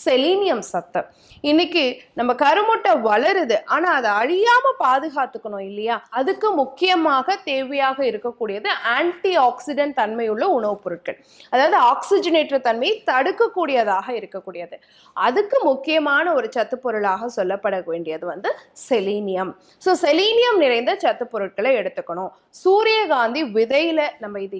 Selenium சத்து. இன்னைக்கு நம்ம கருமுட்டை வளருது, ஆனா அதை அழியாம பாதுகாத்துக்கணும் இல்லையா? அதுக்கு முக்கியமாக தேவையாக இருக்கக்கூடியது ஆன்டி ஆக்சிடென்ட் தன்மையுள்ள உணவுப் பொருட்கள். அதாவது ஆக்சிஜனேற்ற தன்மையை தடுக்கக்கூடியதாக இருக்கக்கூடியது. அதுக்கு முக்கியமான ஒரு சத்து பொருளாக சொல்லப்பட வேண்டியது செலீனியம். ஸோ செலீனியம் நிறைந்த சத்து பொருட்களை எடுத்துக்கணும். சூரியகாந்தி விதையில நம்ம இது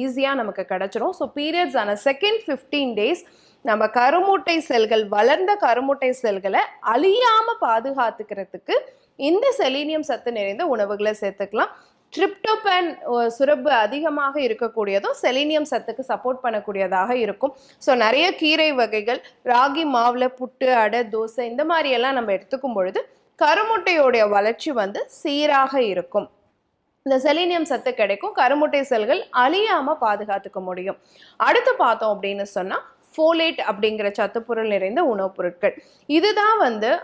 ஈஸியா நமக்கு கிடைச்சிரும். ஸோ பீரியட்ஸ் ஆன செகண்ட் 15 days நம்ம கருமுட்டை செல்கள், வளர்ந்த கருமுட்டை செல்களை அழியாம பாதுகாத்துக்கிறதுக்கு இந்த செலீனியம் சத்து நிறைந்த உணவுகளை சேர்த்துக்கலாம். ட்ரிப்டோபன் சுரப்பு அதிகமாக இருக்கக்கூடியதும் செலீனியம் சத்துக்கு சப்போர்ட் பண்ணக்கூடியதாக இருக்கும். ஸோ நிறைய கீரை வகைகள், ராகி மாவுல புட்டு, அடை, தோசை இந்த மாதிரி எல்லாம் நம்ம எடுத்துக்கும் பொழுது கருமுட்டையோடைய வளர்ச்சி சீராக இருக்கும். இந்த செலீனியம் சத்து கிடைக்கும். கருமுட்டை செல்கள் அழியாம பாதுகாத்துக்க முடியும். அடுத்து பார்த்தோம் அப்படின்னு சொன்னா ஃபோலேட் அப்படிங்கிற சத்துப்பொருள் நிறைந்த உணவுப் பொருட்கள். இதுதான்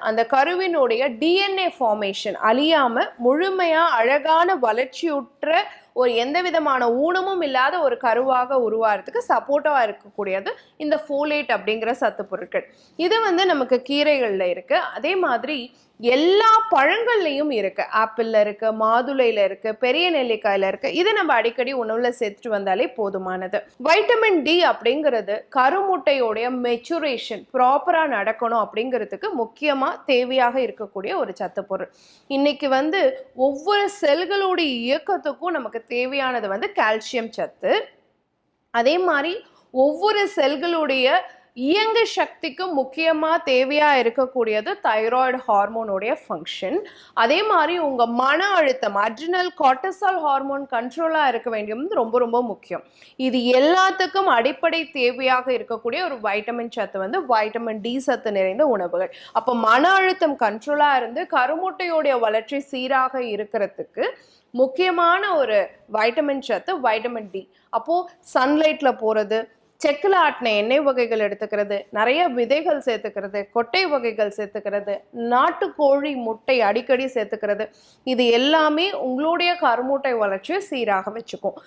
அந்த கருவினுடைய டிஎன்ஏ ஃபார்மேஷன் அழியாம முழுமையா அழகான வளர்ச்சியுற்ற ஒரு எந்த விதமான ஊனமும் இல்லாத ஒரு கருவாக உருவாகிறதுக்கு சப்போர்ட்டாக இருக்கக்கூடியது இந்த ஃபோலேட் அப்படிங்கிற சத்து பொருட்கள். இது நமக்கு கீரைகளில் இருக்கு. அதே மாதிரி எல்லா பழங்கள்லையும் இருக்கு. ஆப்பிள்ல இருக்கு, மாதுளையில இருக்கு, பெரிய நெல்லிக்காயில இருக்கு. இதை நம்ம அடிக்கடி உணவுல சேர்த்துட்டு வந்தாலே போதுமானது. வைட்டமின் டி அப்படிங்கிறது கருமுட்டையோடைய மெச்சுரேஷன் ப்ராப்பரா நடக்கணும் அப்படிங்கிறதுக்கு முக்கியமா தேவையாக இருக்கக்கூடிய ஒரு சத்து பொருள். இன்னைக்கு ஒவ்வொரு செல்களுடைய இயக்கத்துக்கும் நமக்கு தேவையானது கால்சியம் சத்து. அதே மாதிரி ஒவ்வொரு செல்களுடைய இயங்கு சக்திக்கு முக்கியமாக தேவையாக இருக்கக்கூடியது தைராய்டு ஹார்மோனுடைய ஃபங்க்ஷன். அதே மாதிரி உங்கள் மன அழுத்தம், அட்ரினல் கார்டிசால் ஹார்மோன் கண்ட்ரோலாக இருக்க வேண்டியது ரொம்ப ரொம்ப முக்கியம். இது எல்லாத்துக்கும் அடிப்படை தேவையாக இருக்கக்கூடிய ஒரு வைட்டமின் சத்து வைட்டமின் டி சத்து நிறைந்த உணவுகள். அப்போ மன அழுத்தம் கண்ட்ரோலாக இருந்து கருமுட்டையோடைய வளர்ச்சி சீராக இருக்கிறதுக்கு முக்கியமான ஒரு வைட்டமின் சத்து வைட்டமின் டி. அப்போது சன்லைட்டில் போகிறது, செக்கில் ஆட்டின எண்ணெய் வகைகள் எடுத்துக்கிறது, நிறைய விதைகள் சேர்த்துக்கிறது, கொட்டை வகைகள் சேர்த்துக்கிறது, நாட்டுக்கோழி முட்டை அடிக்கடி சேர்த்துக்கிறது, இது எல்லாமே உங்களுடைய கருமுட்டை வளர்ச்சியை சீராக வச்சுக்கும்.